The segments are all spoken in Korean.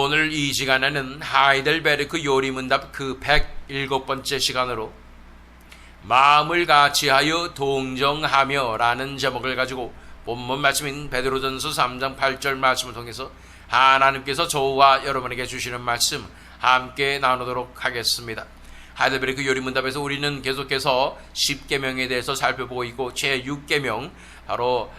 오늘 이 시간에는 하이델베르크 요리문답 그 107번째 시간으로 마음을 같이하여 동정하며 라는 제목을 가지고 본문 말씀인 베드로전서 3장 8절 말씀을 통해서 하나님께서 저와 여러분에게 주시는 말씀 함께 나누도록 하겠습니다. 하이델베르크 요리문답에서 우리는 계속해서 10계명에 대해서 살펴보고 있고 제6계명 바로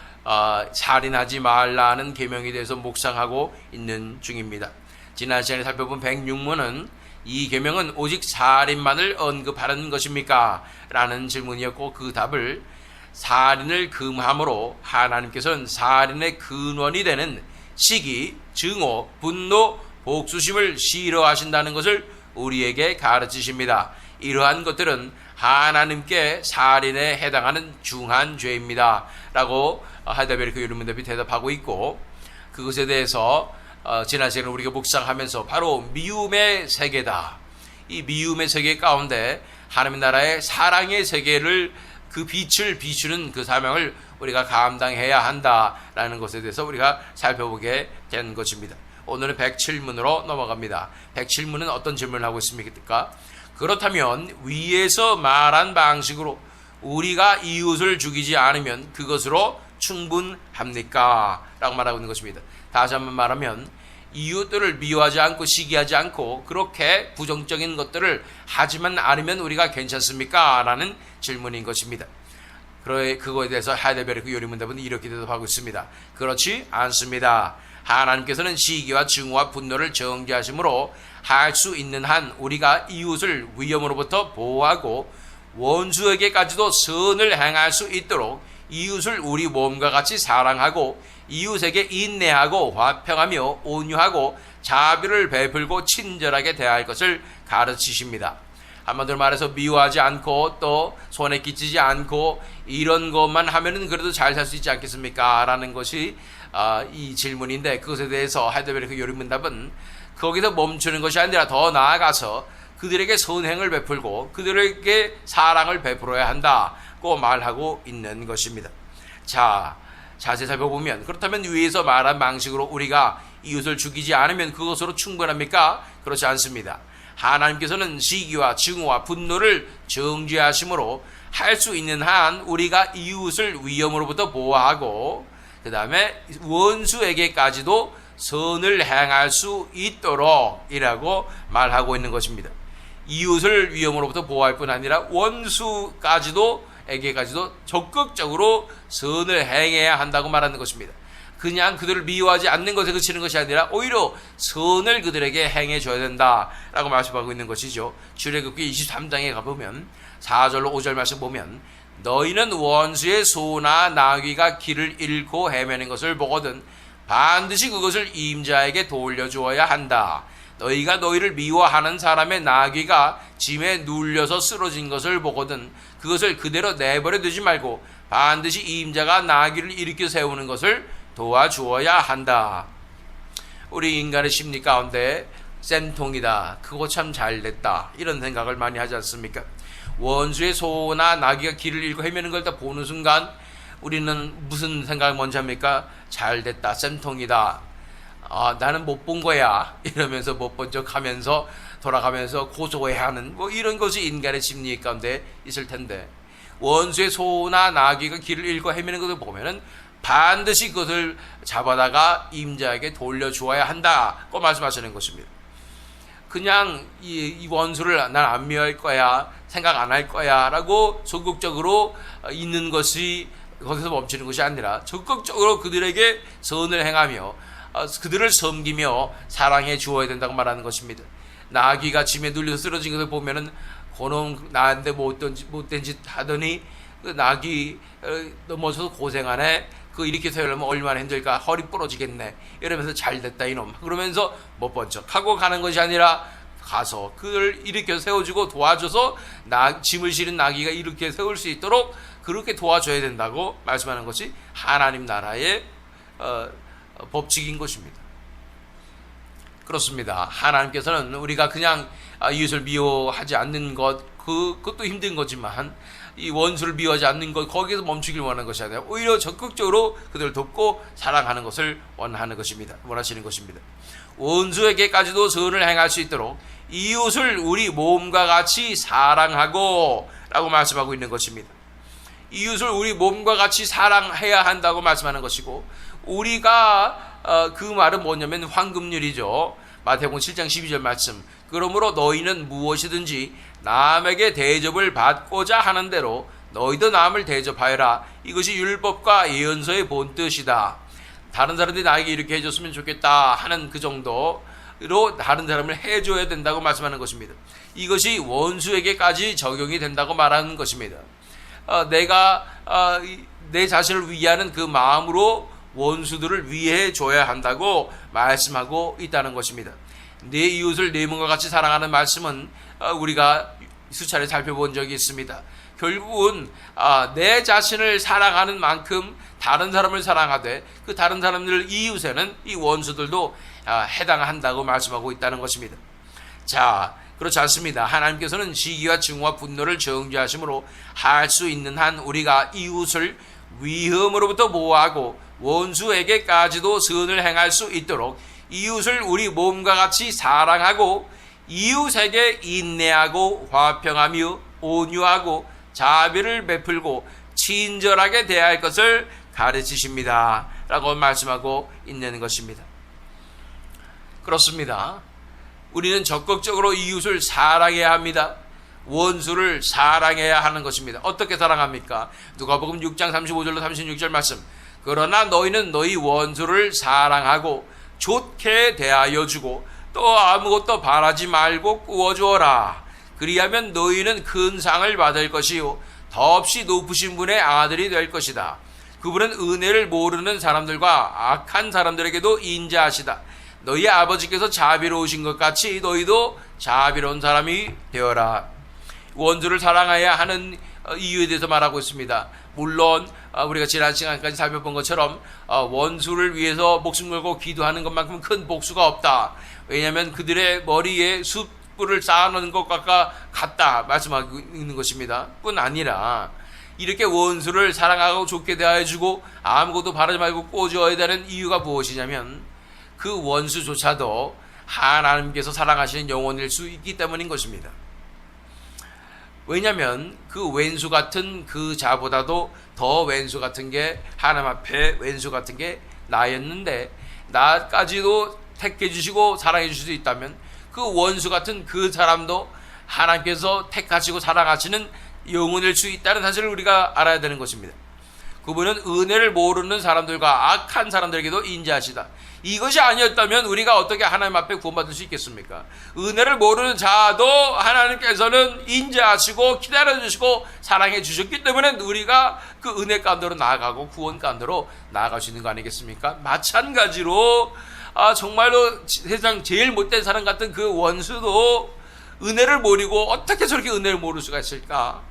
살인하지 말라는 계명에 대해서 묵상하고 있는 중입니다. 지난 시간에 살펴본 106문은 이 계명은 오직 살인만을 언급하는 것입니까? 라는 질문이었고 그 답을 살인을 금함으로 하나님께서는 살인의 근원이 되는 시기, 증오, 분노, 복수심을 싫어하신다는 것을 우리에게 가르치십니다. 이러한 것들은 하나님께 살인에 해당하는 중한 죄입니다. 라고 하이델베르크 요리문답이 대답하고 있고 그것에 대해서 지난 시간에 우리가 묵상하면서 바로 미움의 세계다. 이 미움의 세계 가운데 하나님 나라의 사랑의 세계를 그 빛을 비추는 그 사명을 우리가 감당해야 한다라는 것에 대해서 우리가 살펴보게 된 것입니다. 오늘은 107문으로 넘어갑니다. 107문은 어떤 질문을 하고 있습니까? 그렇다면 위에서 말한 방식으로 우리가 이웃을 죽이지 않으면 그것으로 충분합니까? 라고 말하고 있는 것입니다. 다시 한번 말하면 이웃들을 미워하지 않고 시기하지 않고 그렇게 부정적인 것들을 하지만 않으면 우리가 괜찮습니까? 라는 질문인 것입니다. 그거에 대해서 하이델베르크 요리문답은 이렇게 대답하고 있습니다. 그렇지 않습니다. 하나님께서는 시기와 증오와 분노를 정죄하심으로 할 수 있는 한 우리가 이웃을 위험으로부터 보호하고 원수에게까지도 선을 행할 수 있도록 이웃을 우리 몸과 같이 사랑하고 이웃에게 인내하고 화평하며 온유하고 자비를 베풀고 친절하게 대할 것을 가르치십니다. 한마디로 말해서 미워하지 않고 또 손에 끼치지 않고 이런 것만 하면은 그래도 잘 살 수 있지 않겠습니까? 라는 것이 이 질문인데 그것에 대해서 하이델베르크 요리문답은 거기서 멈추는 것이 아니라 더 나아가서 그들에게 선행을 베풀고 그들에게 사랑을 베풀어야 한다고 말하고 있는 것입니다. 자, 자세히 살펴보면 그렇다면 위에서 말한 방식으로 우리가 이웃을 죽이지 않으면 그것으로 충분합니까? 그렇지 않습니다. 하나님께서는 시기와 증오와 분노를 정죄하심으로 할 수 있는 한 우리가 이웃을 위험으로부터 보호하고 그 다음에 원수에게까지도 선을 행할 수 있도록 이라고 말하고 있는 것입니다. 이웃을 위험으로부터 보호할 뿐 아니라 원수에게까지도 적극적으로 선을 행해야 한다고 말하는 것입니다. 그냥 그들을 미워하지 않는 것에 그치는 것이 아니라 오히려 선을 그들에게 행해줘야 된다라고 말씀하고 있는 것이죠. 출애굽기 23장에 가보면 4절로 5절 말씀 보면 너희는 원수의 소나 나귀가 길을 잃고 헤매는 것을 보거든 반드시 그것을 임자에게 돌려주어야 한다. 너희가 너희를 미워하는 사람의 나귀가 짐에 눌려서 쓰러진 것을 보거든 그것을 그대로 내버려 두지 말고 반드시 임자가 나귀를 일으켜 세우는 것을 도와주어야 한다. 우리 인간의 심리 가운데 쌤통이다. 그거 참 잘됐다. 이런 생각을 많이 하지 않습니까? 원수의 소나 나귀가 길을 잃고 헤매는 걸 다 보는 순간 우리는 무슨 생각을 먼저 합니까? 잘됐다. 쌤통이다. 나는 못 본 거야. 이러면서 못 본 척 하면서 돌아가면서 고소해야 하는 뭐 이런 것이 인간의 심리 가운데 있을 텐데 원수의 소나 나귀가 길을 잃고 헤매는 것을 보면은 반드시 그것을 잡아다가 임자에게 돌려주어야 한다고 말씀하시는 것입니다. 그냥 이 원수를 난 안 미워할 거야, 생각 안 할 거야 라고 소극적으로 있는 것이 거기서 멈추는 것이 아니라 적극적으로 그들에게 선을 행하며 그들을 섬기며 사랑해 주어야 된다고 말하는 것입니다. 나귀가 짐에 눌려서 쓰러진 것을 보면은 그놈 나한테 못된 짓 하더니 그 나귀 넘어져서 고생하네. 그 이렇게 세우려면 얼마나 힘들까. 허리 부러지겠네. 이러면서 잘됐다 이놈. 그러면서 못 본 척 하고 가는 것이 아니라 가서 그를 일으켜 세워주고 도와줘서 짐을 실은 나귀가 이렇게 세울 수 있도록 그렇게 도와줘야 된다고 말씀하는 것이 하나님 나라의 법칙인 것입니다. 그렇습니다. 하나님께서는 우리가 그냥 이웃을 미워하지 않는 것 그것도 힘든 거지만 이 원수를 미워하지 않는 것, 거기에서 멈추길 원하는 것이 아니라 오히려 적극적으로 그들을 돕고 사랑하는 것을 원하시는 것입니다. 원수에게까지도 선을 행할 수 있도록 이웃을 우리 몸과 같이 사랑하고 라고 말씀하고 있는 것입니다. 이웃을 우리 몸과 같이 사랑해야 한다고 말씀하는 것이고, 우리가 그 말은 뭐냐면 황금률이죠. 마태복음 7장 12절 말씀. 그러므로 너희는 무엇이든지 남에게 대접을 받고자 하는 대로 너희도 남을 대접하여라. 이것이 율법과 예언서의 본뜻이다. 다른 사람들이 나에게 이렇게 해줬으면 좋겠다 하는 그 정도로 다른 사람을 해줘야 된다고 말씀하는 것입니다. 이것이 원수에게까지 적용이 된다고 말하는 것입니다. 내가 내 자신을 위하는 그 마음으로 원수들을 위해 줘야 한다고 말씀하고 있다는 것입니다. 내 이웃을 내 몸과 같이 사랑하는 말씀은 우리가 수차례 살펴본 적이 있습니다. 결국은 내 자신을 사랑하는 만큼 다른 사람을 사랑하되 그 다른 사람들 이웃에는 이 원수들도 해당한다고 말씀하고 있다는 것입니다. 자, 그렇지 않습니다. 하나님께서는 시기와 증오와 분노를 정죄하심으로 할 수 있는 한 우리가 이웃을 위험으로부터 보호하고 원수에게까지도 선을 행할 수 있도록 이웃을 우리 몸과 같이 사랑하고 이웃에게 인내하고 화평하며 온유하고 자비를 베풀고 친절하게 대할 것을 가르치십니다 라고 말씀하고 있는 것입니다. 그렇습니다. 우리는 적극적으로 이웃을 사랑해야 합니다. 원수를 사랑해야 하는 것입니다. 어떻게 사랑합니까? 누가복음 6장 35절로 36절 말씀. 그러나 너희는 너희 원수를 사랑하고 좋게 대하여 주고 또 아무것도 바라지 말고 구워주어라. 그리하면 너희는 큰 상을 받을 것이요 더없이 높으신 분의 아들이 될 것이다. 그분은 은혜를 모르는 사람들과 악한 사람들에게도 인자하시다. 너희 아버지께서 자비로우신 것 같이 너희도 자비로운 사람이 되어라. 원수를 사랑해야 하는 이유에 대해서 말하고 있습니다. 물론 우리가 지난 시간까지 살펴본 것처럼 원수를 위해서 목숨 걸고 기도하는 것만큼 큰 복수가 없다. 왜냐하면 그들의 머리에 숯불을 쌓아놓은 것과 같다 말씀하고 있는 것입니다. 뿐 아니라 이렇게 원수를 사랑하고 좋게 대하여주고 아무것도 바라지 말고 꼬주어야 되는 이유가 무엇이냐면 그 원수조차도 하나님께서 사랑하시는 영혼일 수 있기 때문인 것입니다. 왜냐하면 그 왼수 같은 그 자보다도 더 왼수 같은 게 하나님 앞에 왼수 같은 게 나였는데 나까지도 택해 주시고 사랑해 주실 수 있다면 그 원수 같은 그 사람도 하나님께서 택하시고 사랑하시는 영혼일 수 있다는 사실을 우리가 알아야 되는 것입니다. 그분은 은혜를 모르는 사람들과 악한 사람들에게도 인자하시다. 이것이 아니었다면 우리가 어떻게 하나님 앞에 구원받을 수 있겠습니까? 은혜를 모르는 자도 하나님께서는 인자하시고 기다려주시고 사랑해 주셨기 때문에 우리가 그 은혜 가운데로 나아가고 구원 가운데로 나아갈 수 있는 거 아니겠습니까? 마찬가지로 정말로 세상 제일 못된 사람 같은 그 원수도 은혜를 모르고 어떻게 저렇게 은혜를 모를 수가 있을까?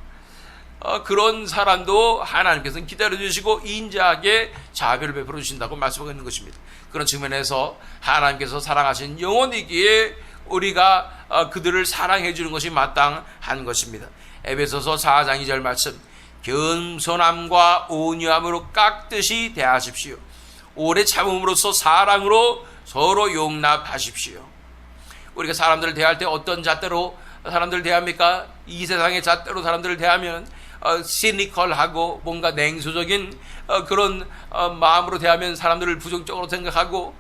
그런 사람도 하나님께서는 기다려주시고 인자하게 자비를 베풀어 주신다고 말씀하고 있는 것입니다. 그런 측면에서 하나님께서 사랑하신 영혼이기에 우리가 그들을 사랑해 주는 것이 마땅한 것입니다. 에베소서 4장 2절 말씀. 겸손함과 온유함으로 깍듯이 대하십시오. 오래 참음으로써 사랑으로 서로 용납하십시오. 우리가 사람들을 대할 때 어떤 잣대로 사람들을 대합니까? 이 세상의 잣대로 사람들을 대하면 시니컬하고 뭔가 냉소적인 그런 마음으로 대하면 사람들을 부정적으로 생각하고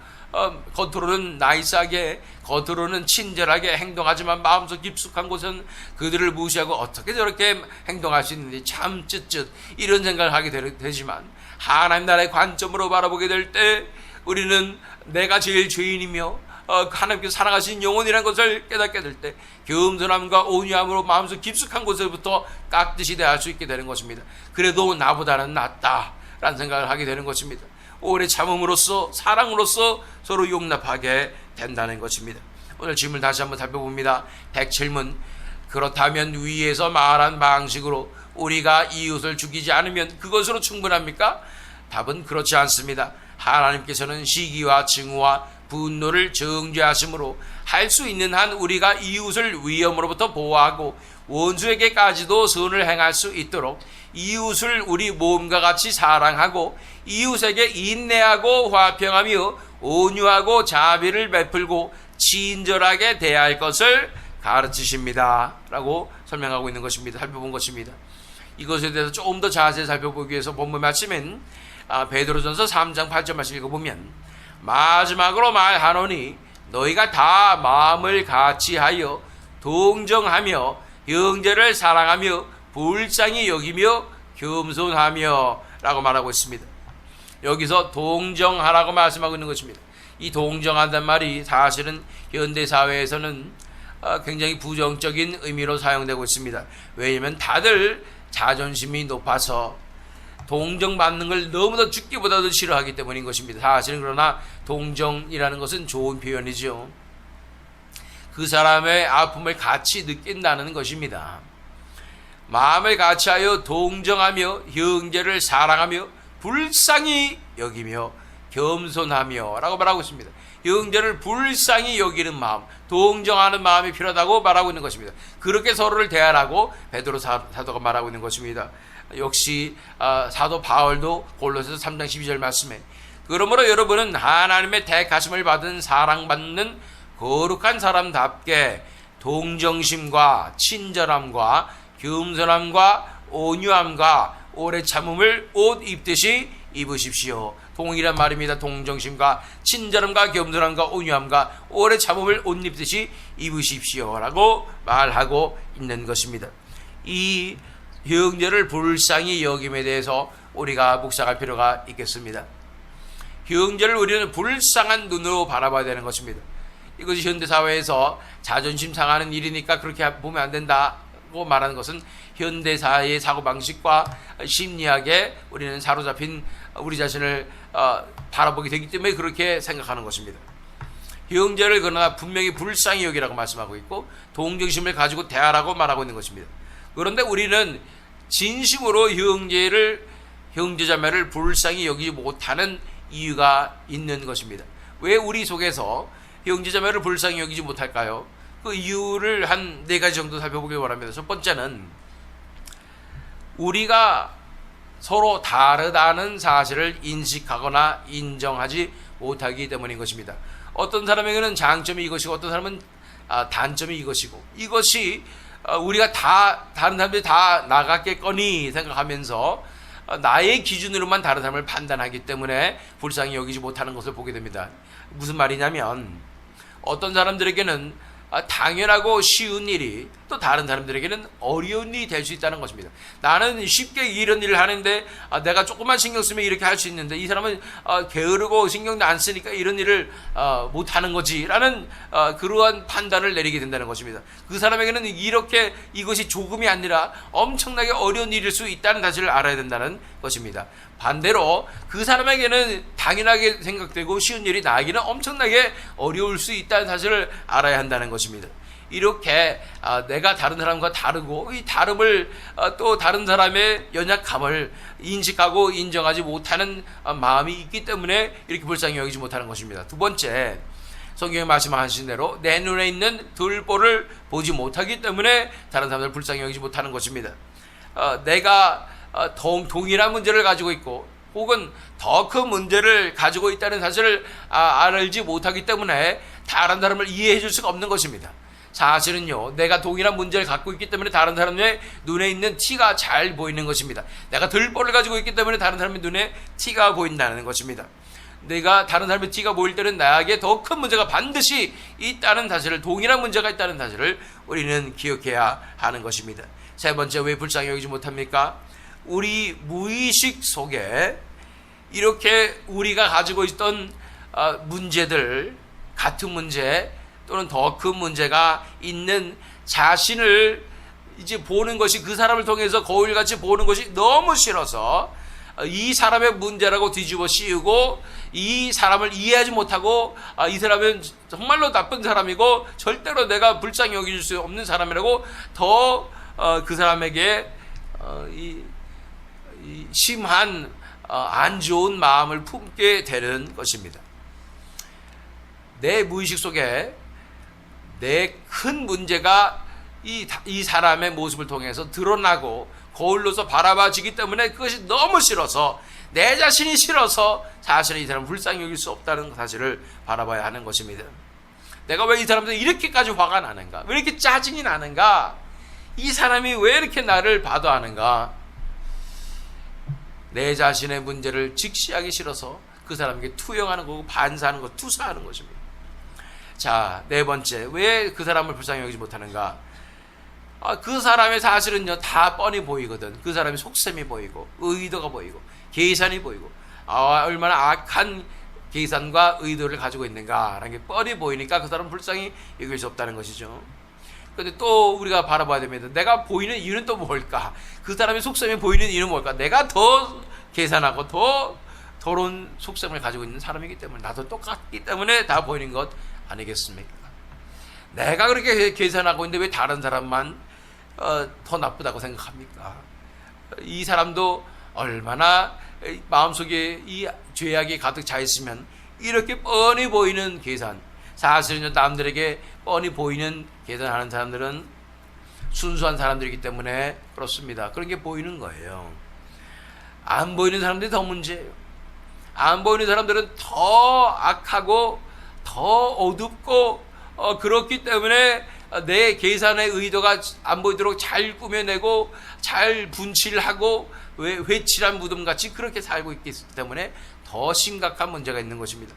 겉으로는 나이스하게 겉으로는 친절하게 행동하지만 마음속 깊숙한 곳은 그들을 무시하고 어떻게 저렇게 행동할 수 있는지 참 쯧쯧 이런 생각을 하게 되지만 하나님 나라의 관점으로 바라보게 될 때 우리는 내가 제일 죄인이며 하나님께서 사랑하신 영혼이라는 것을 깨닫게 될 때 겸손함과 온유함으로 마음속 깊숙한 곳에부터 깍듯이 대할 수 있게 되는 것입니다. 그래도 나보다는 낫다라는 생각을 하게 되는 것입니다. 오래 참음으로써 사랑으로써 서로 용납하게 된다는 것입니다. 오늘 질문 다시 한번 살펴봅니다. 107문. 그렇다면 위에서 말한 방식으로 우리가 이웃을 죽이지 않으면 그것으로 충분합니까? 답은 그렇지 않습니다. 하나님께서는 시기와 증오와 분노를 정죄하심으로 할 수 있는 한 우리가 이웃을 위험으로부터 보호하고 원수에게까지도 선을 행할 수 있도록 이웃을 우리 몸과 같이 사랑하고 이웃에게 인내하고 화평하며 온유하고 자비를 베풀고 친절하게 대할 것을 가르치십니다 라고 설명하고 있는 것입니다. 살펴본 것입니다. 이것에 대해서 조금 더 자세히 살펴보기 위해서 본문 말씀인 베드로전서 3장 8절 말씀 읽어보면 마지막으로 말하노니 너희가 다 마음을 같이하여 동정하며 형제를 사랑하며 불쌍히 여기며 겸손하며 라고 말하고 있습니다. 여기서 동정하라고 말씀하고 있는 것입니다. 이 동정한다는 말이 사실은 현대사회에서는 굉장히 부정적인 의미로 사용되고 있습니다. 왜냐하면 다들 자존심이 높아서 동정받는 걸 너무나 죽기보다도 싫어하기 때문인 것입니다. 사실은 그러나 동정이라는 것은 좋은 표현이죠. 그 사람의 아픔을 같이 느낀다는 것입니다. 마음을 같이하여 동정하며 형제를 사랑하며 불쌍히 여기며 겸손하며 라고 말하고 있습니다. 형제를 불쌍히 여기는 마음, 동정하는 마음이 필요하다고 말하고 있는 것입니다. 그렇게 서로를 대하라고 베드로 사도가 말하고 있는 것입니다. 역시 사도 바울도 골로새서 3장 12절 말씀에 그러므로 여러분은 하나님의 택하심을 받은 사랑받는 거룩한 사람답게 동정심과 친절함과 겸손함과 온유함과 오래 참음을 옷 입듯이 입으십시오. 동일한 말입니다. 동정심과 친절함과 겸손함과 온유함과 오래 참음을 옷 입듯이 입으십시오 라고 말하고 있는 것입니다. 이 형제를 불쌍히 여김에 대해서 우리가 묵상할 필요가 있겠습니다. 형제를 우리는 불쌍한 눈으로 바라봐야 되는 것입니다. 이것이 현대사회에서 자존심 상하는 일이니까 그렇게 보면 안 된다고 말하는 것은 현대사회의 사고방식과 심리학에 우리는 사로잡힌 우리 자신을 바라보게 되기 때문에 그렇게 생각하는 것입니다. 형제를 그러나 분명히 불쌍히 여기라고 말씀하고 있고 동정심을 가지고 대하라고 말하고 있는 것입니다. 그런데 우리는 진심으로 형제자매를 불쌍히 여기지 못하는 이유가 있는 것입니다. 왜 우리 속에서 형제자매를 불쌍히 여기지 못할까요? 그 이유를 한 4가지 정도 살펴보기 바랍니다. 첫 번째는 우리가 서로 다르다는 사실을 인식하거나 인정하지 못하기 때문인 것입니다. 어떤 사람에게는 장점이 이것이고 어떤 사람은 단점이 이것이고 이것이 우리가 다른 사람들이 다 나갔겠거니 생각하면서 나의 기준으로만 다른 사람을 판단하기 때문에 불쌍히 여기지 못하는 것을 보게 됩니다. 무슨 말이냐면 어떤 사람들에게는 당연하고 쉬운 일이 또 다른 사람들에게는 어려운 일이 될 수 있다는 것입니다. 나는 쉽게 이런 일을 하는데 내가 조금만 신경 쓰면 이렇게 할 수 있는데 이 사람은 게으르고 신경도 안 쓰니까 이런 일을 못하는 거지 라는 그러한 판단을 내리게 된다는 것입니다. 그 사람에게는 이것이 조금이 아니라 엄청나게 어려운 일일 수 있다는 사실을 알아야 된다는 것입니다. 반대로 그 사람에게는 당연하게 생각되고 쉬운 일이 나에게는 엄청나게 어려울 수 있다는 사실을 알아야 한다는 것입니다. 이렇게 내가 다른 사람과 다르고 이 다름을 또 다른 사람의 연약함을 인식하고 인정하지 못하는 마음이 있기 때문에 이렇게 불쌍히 여기지 못하는 것입니다. 두 번째, 성경에 말씀하신 대로 내 눈에 있는 들보를 보지 못하기 때문에 다른 사람들을 불쌍히 여기지 못하는 것입니다. 내가 동일한 문제를 가지고 있고 혹은 더 큰 문제를 가지고 있다는 사실을 알지 못하기 때문에 다른 사람을 이해해 줄 수가 없는 것입니다. 사실은요, 내가 동일한 문제를 갖고 있기 때문에 다른 사람의 눈에 있는 티가 잘 보이는 것입니다. 내가 들보를 가지고 있기 때문에 다른 사람의 눈에 티가 보인다는 것입니다. 내가 다른 사람의 티가 보일 때는 나에게 더 큰 문제가 반드시 있다는 사실을, 동일한 문제가 있다는 사실을 우리는 기억해야 하는 것입니다. 세 번째, 왜 불쌍히 여기지 못합니까? 우리 무의식 속에 이렇게 우리가 가지고 있던 문제들, 같은 문제 또는 더 큰 문제가 있는 자신을 이제 보는 것이, 그 사람을 통해서 거울같이 보는 것이 너무 싫어서 이 사람의 문제라고 뒤집어 씌우고 이 사람을 이해하지 못하고 이 사람은 정말로 나쁜 사람이고 절대로 내가 불쌍히 여길 수 없는 사람이라고 더 그 사람에게 이 심한 안 좋은 마음을 품게 되는 것입니다. 내 무의식 속에 내 큰 문제가 이 사람의 모습을 통해서 드러나고 거울로서 바라봐지기 때문에 그것이 너무 싫어서, 내 자신이 싫어서 사실은 이 사람을 불쌍히 여길 수 없다는 사실을 바라봐야 하는 것입니다. 내가 왜 이 사람들 이렇게까지 화가 나는가? 왜 이렇게 짜증이 나는가? 이 사람이 왜 이렇게 나를 봐도하는가? 내 자신의 문제를 직시하기 싫어서 그 사람에게 투영하는 거고, 반사하는 것, 투사하는 것입니다. 자, 네 번째, 왜 그 사람을 불쌍히 여기지 못하는가? 그 사람의 사실은요, 다 뻔히 보이거든. 그 사람의 속셈이 보이고, 의도가 보이고, 계산이 보이고, 얼마나 악한 계산과 의도를 가지고 있는가라는 게 뻔히 보이니까 그 사람은 불쌍히 여길 수 없다는 것이죠. 근데 또 우리가 바라봐야 됩니다. 내가 보이는 이유는 또 뭘까? 그 사람의 속셈이 보이는 이유는 뭘까? 내가 더 계산하고 더 더러운 속셈을 가지고 있는 사람이기 때문에, 나도 똑같기 때문에 다 보이는 것 아니겠습니까? 내가 그렇게 계산하고 있는데 왜 다른 사람만 더 나쁘다고 생각합니까? 이 사람도 얼마나 마음속에 이 죄악이 가득 차 있으면 이렇게 뻔히 보이는 계산, 사실은 남들에게 뻔히 보이는 계산하는 사람들은 순수한 사람들이기 때문에 그렇습니다. 그런 게 보이는 거예요. 안 보이는 사람들이 더 문제예요. 안 보이는 사람들은 더 악하고 더 어둡고 그렇기 때문에 내 계산의 의도가 안 보이도록 잘 꾸며내고 잘 분칠하고 회칠한 무덤같이 그렇게 살고 있기 때문에 더 심각한 문제가 있는 것입니다.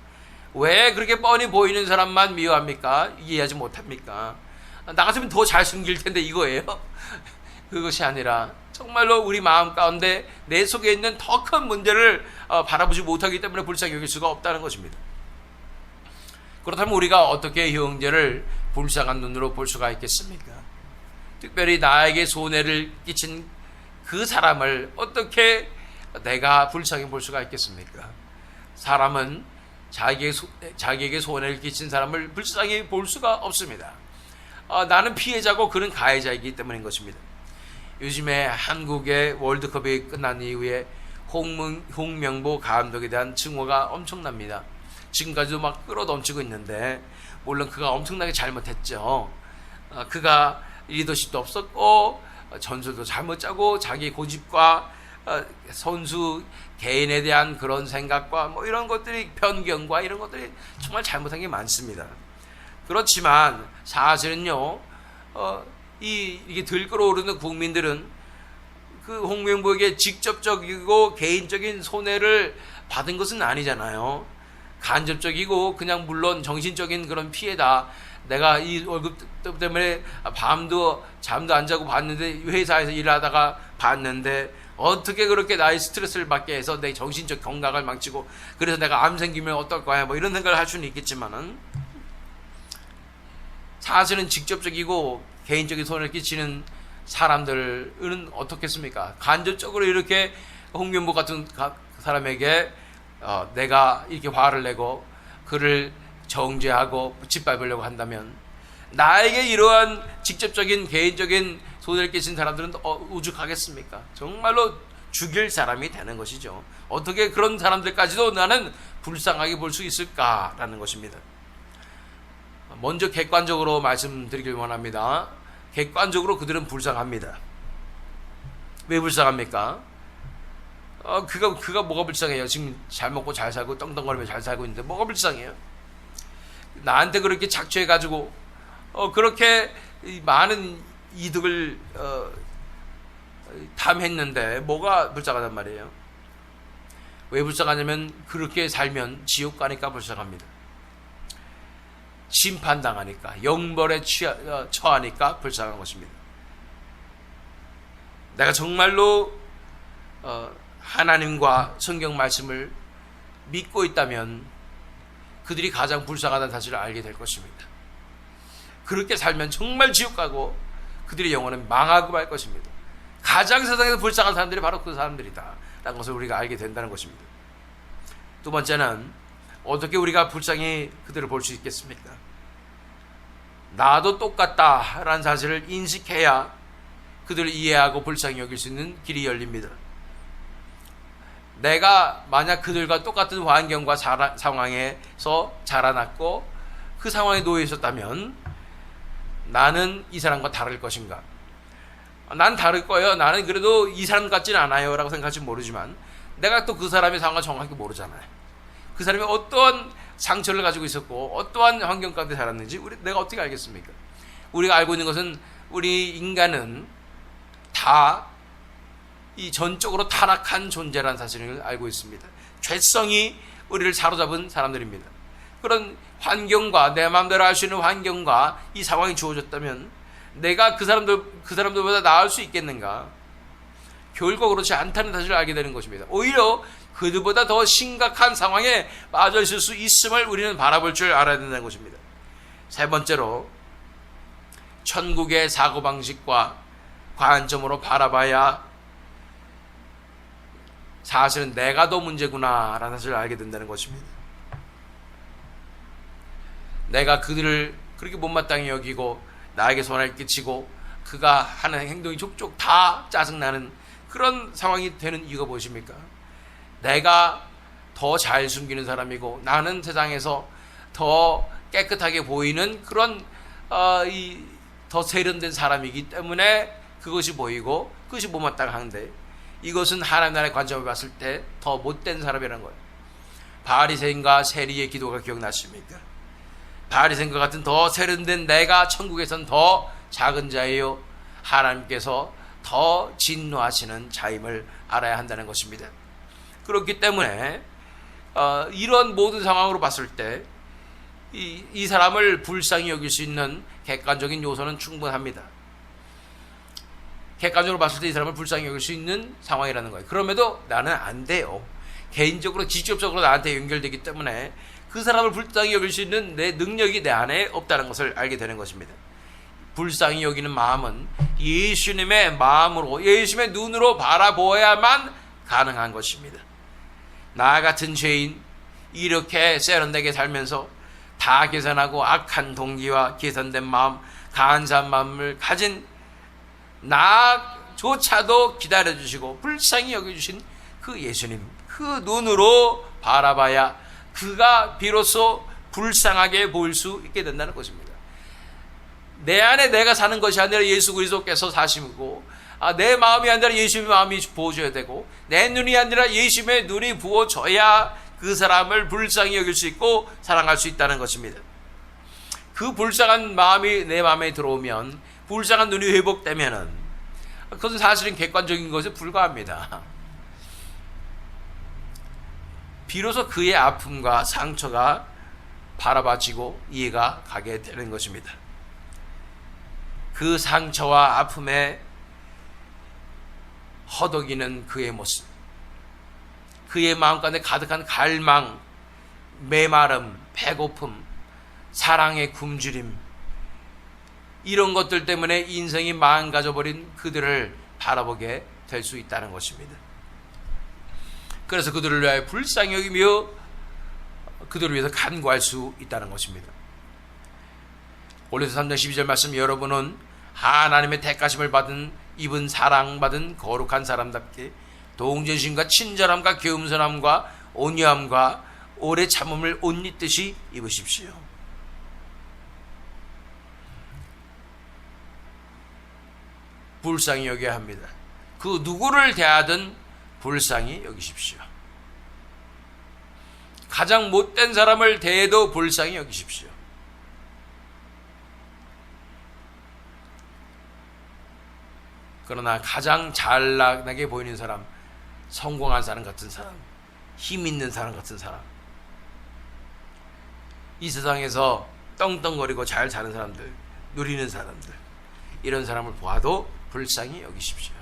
왜 그렇게 뻔히 보이는 사람만 미워합니까? 이해하지 못합니까? 나 같으면 더 잘 숨길 텐데 이거예요. 그것이 아니라 정말로 우리 마음 가운데 내 속에 있는 더 큰 문제를 바라보지 못하기 때문에 불쌍히 여길 수가 없다는 것입니다. 그렇다면 우리가 어떻게 형제를 불쌍한 눈으로 볼 수가 있겠습니까? 특별히 나에게 손해를 끼친 그 사람을 어떻게 내가 불쌍히 볼 수가 있겠습니까? 사람은 자기에게 손해를 끼친 사람을 불쌍히 볼 수가 없습니다. 나는 피해자고 그는 가해자이기 때문인 것입니다. 요즘에 한국의 월드컵이 끝난 이후에 홍명보 감독에 대한 증오가 엄청납니다. 지금까지도 막 끌어넘치고 있는데, 물론 그가 엄청나게 잘못했죠. 그가 리더십도 없었고 전술도 잘못 짜고 자기 고집과 선수 개인에 대한 그런 생각과 뭐 이런 것들이, 편견과 이런 것들이 정말 잘못한 게 많습니다. 그렇지만 사실은요, 이게 들끓어오르는 국민들은 그 홍명보에게 직접적이고 개인적인 손해를 받은 것은 아니잖아요. 간접적이고 그냥 물론 정신적인 그런 피해다. 내가 이 월급 때문에 밤도 잠도 안 자고 봤는데, 회사에서 일하다가 봤는데 어떻게 그렇게 나의 스트레스를 받게 해서 내 정신적 건강을 망치고, 그래서 내가 암 생기면 어떨 거야, 뭐 이런 생각을 할 수는 있겠지만은, 사실은 직접적이고 개인적인 손해를 끼치는 사람들은 어떻겠습니까? 간접적으로 이렇게 홍명보 같은 사람에게 내가 이렇게 화를 내고 그를 정죄하고 짓밟으려고 한다면, 나에게 이러한 직접적인 개인적인 손해를 끼친 사람들은 오죽하겠습니까? 정말로 죽일 사람이 되는 것이죠. 어떻게 그런 사람들까지도 나는 불쌍하게 볼 수 있을까라는 것입니다. 먼저 객관적으로 말씀드리길 원합니다. 객관적으로 그들은 불쌍합니다. 왜 불쌍합니까? 그가 뭐가 불쌍해요? 지금 잘 먹고 잘 살고 떵떵거리며 잘 살고 있는데 뭐가 불쌍해요? 나한테 그렇게 착취해가지고 그렇게 많은 이득을 탐했는데 뭐가 불쌍하단 말이에요? 왜 불쌍하냐면 그렇게 살면 지옥 가니까 불쌍합니다. 심판당하니까, 영벌에 처하니까 불쌍한 것입니다. 내가 정말로 하나님과 성경 말씀을 믿고 있다면 그들이 가장 불쌍하다는 사실을 알게 될 것입니다. 그렇게 살면 정말 지옥 가고 그들의 영혼은 망하고 말 것입니다. 가장 세상에서 불쌍한 사람들이 바로 그 사람들이다 라는 것을 우리가 알게 된다는 것입니다. 두 번째는 어떻게 우리가 불쌍히 그들을 볼 수 있겠습니까? 나도 똑같다라는 사실을 인식해야 그들을 이해하고 불쌍히 여길 수 있는 길이 열립니다. 내가 만약 그들과 똑같은 환경과 상황에서 자라났고 그 상황에 놓여 있었다면 나는 이 사람과 다를 것인가? 난 다를 거예요. 나는 그래도 이 사람 같지는 않아요 라고 생각할지 모르지만 내가 또 그 사람의 상황을 정확히 모르잖아요. 그 사람이 어떠한 상처를 가지고 있었고 어떠한 환경 가운데 자랐는지 내가 어떻게 알겠습니까? 우리가 알고 있는 것은 우리 인간은 다 이 전적으로 타락한 존재라는 사실을 알고 있습니다. 죄성이 우리를 사로잡은 사람들입니다. 그런 환경과 내 마음대로 할 수 있는 환경과 이 상황이 주어졌다면 내가 그 사람들보다 나을 수 있겠는가? 결코 그렇지 않다는 사실을 알게 되는 것입니다. 오히려 그들보다 더 심각한 상황에 빠져 있을 수 있음을 우리는 바라볼 줄 알아야 된다는 것입니다. 세 번째로 천국의 사고방식과 관점으로 바라봐야 사실은 내가 더 문제구나 라는 사실을 알게 된다는 것입니다. 내가 그들을 그렇게 못마땅히 여기고 나에게 손해를 끼치고 그가 하는 행동이 족족 다 짜증나는 그런 상황이 되는 이유가 무엇입니까? 내가 더 잘 숨기는 사람이고 나는 세상에서 더 깨끗하게 보이는 그런 더 세련된 사람이기 때문에 그것이 보이고 그것이 못마땅한데 이것은 하나님 나라의 관점을 봤을 때 더 못된 사람이라는 거예요. 바리새인과 세리의 기도가 기억나십니까? 바리새인과 같은 더 세련된 내가 천국에선 더 작은 자예요. 하나님께서 더 진노하시는 자임을 알아야 한다는 것입니다. 그렇기 때문에 이런 모든 상황으로 봤을 때 이 사람을 불쌍히 여길 수 있는 객관적인 요소는 충분합니다. 객관적으로 봤을 때 이 사람을 불쌍히 여길 수 있는 상황이라는 거예요. 그럼에도 나는 안 돼요. 개인적으로 직접적으로 나한테 연결되기 때문에 그 사람을 불쌍히 여길 수 있는 내 능력이 내 안에 없다는 것을 알게 되는 것입니다. 불쌍히 여기는 마음은 예수님의 마음으로 예수님의 눈으로 바라보아야만 가능한 것입니다. 나 같은 죄인 이렇게 세련되게 살면서 다 계산하고 악한 동기와 계산된 마음, 간사한 마음을 가진 나조차도 기다려주시고 불쌍히 여겨주신 그 예수님, 그 눈으로 바라봐야 그가 비로소 불쌍하게 보일 수 있게 된다는 것입니다. 내 안에 내가 사는 것이 아니라 예수 그리스도께서 사심이고 내 마음이 아니라 예수님의 마음이 부어줘야 되고 내 눈이 아니라 예수님의 눈이 부어줘야 그 사람을 불쌍히 여길 수 있고 사랑할 수 있다는 것입니다. 그 불쌍한 마음이 내 마음에 들어오면 불쌍한 눈이 회복되면은 그것은 사실은 객관적인 것에 불과합니다. 비로소 그의 아픔과 상처가 바라봐지고 이해가 가게 되는 것입니다. 그 상처와 아픔에 허덕이는 그의 모습, 그의 마음 가운데 가득한 갈망, 메마름, 배고픔, 사랑의 굶주림, 이런 것들 때문에 인생이 망가져버린 그들을 바라보게 될 수 있다는 것입니다. 그래서 그들을 위하여 불쌍히 여기며 그들을 위해서 간구할 수 있다는 것입니다. 고린도서 3장 12절 말씀, 여러분은 하나님의 택하심을 받은 입은 사랑받은 거룩한 사람답게 동정심과 친절함과 겸손함과 온유함과 오래 참음을 옷 입듯이 입으십시오. 불쌍히 여겨야 합니다. 그 누구를 대하든 불쌍히 여기십시오. 가장 못된 사람을 대해도 불쌍히 여기십시오. 그러나 가장 잘나게 보이는 사람, 성공한 사람 같은 사람, 힘 있는 사람 같은 사람, 이 세상에서 떵떵거리고 잘 사는 사람들, 누리는 사람들, 이런 사람을 보아도 불쌍히 여기십시오.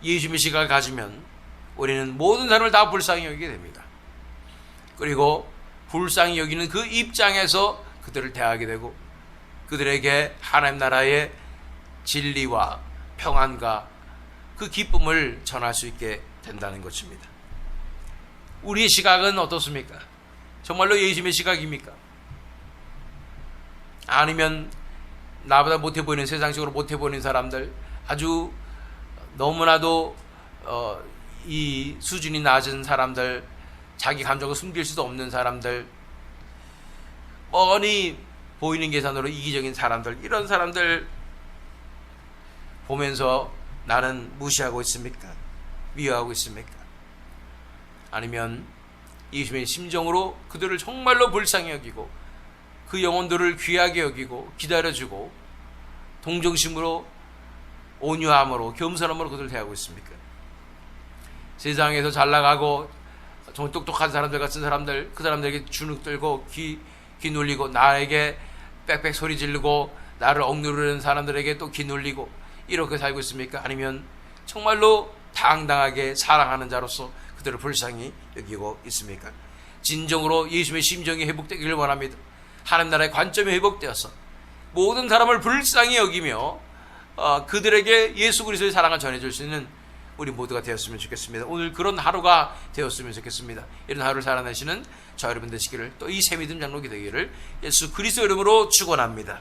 예수님의 시각을 가지면 우리는 모든 사람을 다 불쌍히 여기게 됩니다. 그리고 불쌍히 여기는 그 입장에서 그들을 대하게 되고 그들에게 하나님 나라의 진리와 평안과 그 기쁨을 전할 수 있게 된다는 것입니다. 우리의 시각은 어떻습니까? 정말로 예수님의 시각입니까? 아니면 나보다 못해 보이는, 세상적으로 못해 보이는 사람들, 아주 너무나도 이 수준이 낮은 사람들, 자기 감정을 숨길 수도 없는 사람들, 뻔히 보이는 계산으로 이기적인 사람들, 이런 사람들 보면서 나는 무시하고 있습니까? 미워하고 있습니까? 아니면 예수님의 심정으로 그들을 정말로 불쌍히 여기고 그 영혼들을 귀하게 여기고 기다려주고 동정심으로 온유함으로 겸손함으로 그들을 대하고 있습니까? 세상에서 잘나가고 좀 똑똑한 사람들 같은 사람들, 그 사람들에게 주눅 들고 귀 눌리고 나에게 빽빽 소리 지르고 나를 억누르는 사람들에게 또 귀 눌리고 이렇게 살고 있습니까? 아니면 정말로 당당하게 사랑하는 자로서 그들을 불쌍히 여기고 있습니까? 진정으로 예수님의 심정이 회복되기를 원합니다. 하나님 나라의 관점이 회복되어서 모든 사람을 불쌍히 여기며 그들에게 예수 그리스도의 사랑을 전해줄 수 있는 우리 모두가 되었으면 좋겠습니다. 오늘 그런 하루가 되었으면 좋겠습니다. 이런 하루를 살아내시는 저 여러분 되시기를, 또 이 새믿음 장로기 되기를 예수 그리스도 이름으로 축원합니다.